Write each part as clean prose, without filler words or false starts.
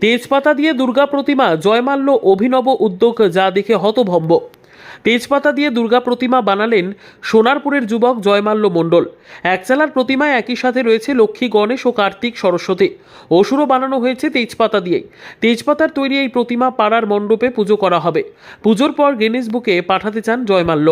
তেজপাতা দিয়ে দুর্গা প্রতিমা জয়মাল্য অভিনব উদ্যোগ, যা দেখে হতভম্ব। তেজপাতা দিয়ে দুর্গা প্রতিমা বানালেন সোনারপুরের যুবক জয়মাল্য মণ্ডল। একচালার প্রতিমায় একই সাথে রয়েছে লক্ষ্মী, গণেশ ও কার্তিক, সরস্বতী। অসুরও বানানো হয়েছে তেজপাতা দিয়েই। তেজপাতার তৈরি এই প্রতিমা পাড়ার মণ্ডপে পুজো করা হবে। পুজোর পর গিনেস বুকে পাঠাতে চান জয়মাল্য।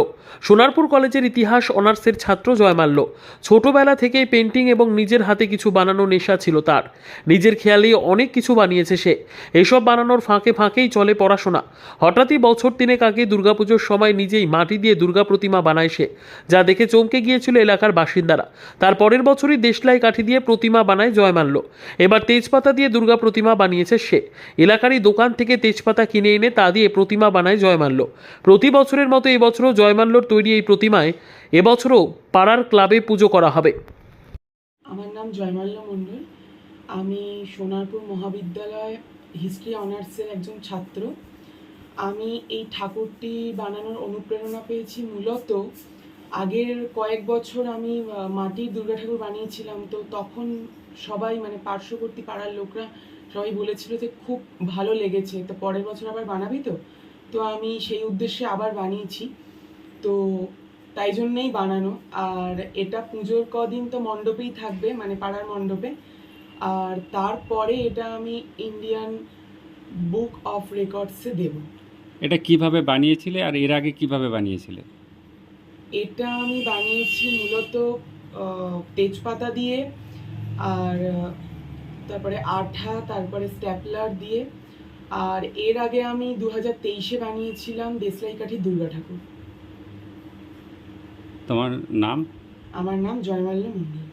সোনারপুর কলেজের ইতিহাস অনার্সের ছাত্র জয়মাল্য। ছোটবেলা থেকেই পেন্টিং এবং নিজের হাতে কিছু বানানো নেশা ছিল তার। নিজের খেয়ালেই অনেক কিছু বানিয়েছে সে। এসব বানানোর ফাঁকে ফাঁকেই চলে পড়াশোনা। হঠাৎই বছর তিনেক আগে দুর্গাপুজোর সময় নিজেই মাটি দিয়ে দুর্গা প্রতিমা বানায় সে, যা দেখে চমকে গিয়েছিল এলাকার বাসিন্দারা। তার পরের বছরই দেশলাই কাঠি দিয়ে প্রতিমা বানায় জয়মাল্য। এবার তেজপাতা দিয়ে দুর্গা প্রতিমা বানিয়েছে সে। এলাকারই দোকান থেকে তেজপাতা কিনে এনে তা দিয়ে প্রতিমা বানায় জয়মাল্য। প্রতি বছরের মতো এবছরও জয়মাল্যর তৈরি এই প্রতিমায় এবছরও পাড়ার ক্লাবে পুজো করা হবে। আমার নাম জয়মাল্য মণ্ডল। আমি সোনারপুর মহাবিদ্যালয় হিস্ট্রি অনার্সের একজন ছাত্র। আমি এই ঠাকুরটি বানানোর অনুপ্রেরণা পেয়েছি মূলত আগের কয়েক বছর আমি মাটির দুর্গা ঠাকুর বানিয়েছিলাম। তো তখন সবাই পার্শ্ববর্তী পাড়ার লোকরা সবাই বলেছিল যে খুব ভালো লেগেছে, তো পরের বছর আবার বানাবি তো। তো আমি সেই উদ্দেশ্যে আবার বানিয়েছি। তো তাই জন্যেই বানানো। আর এটা পুজোর কদিন তো মণ্ডপেই থাকবে, পাড়ার মণ্ডপে। আর তারপরে এটা আমি ইন্ডিয়ান বুক অফ রেকর্ডসে দেব। এটা কিভাবে বানিয়েছিলে আর এর আগে কিভাবে বানিয়েছিলে? এটা আমি বানিয়েছি মূলত তেজপাতা দিয়ে, আর তারপরে আঠা, তারপরে স্ট্যাপলার দিয়ে। আর এর আগে আমি 2023-এ বানিয়েছিলাম দেশলাই কাঠি দুর্গা ঠাকুর। তোমার নাম? আমার নাম জয়মাল্য মণ্ডল।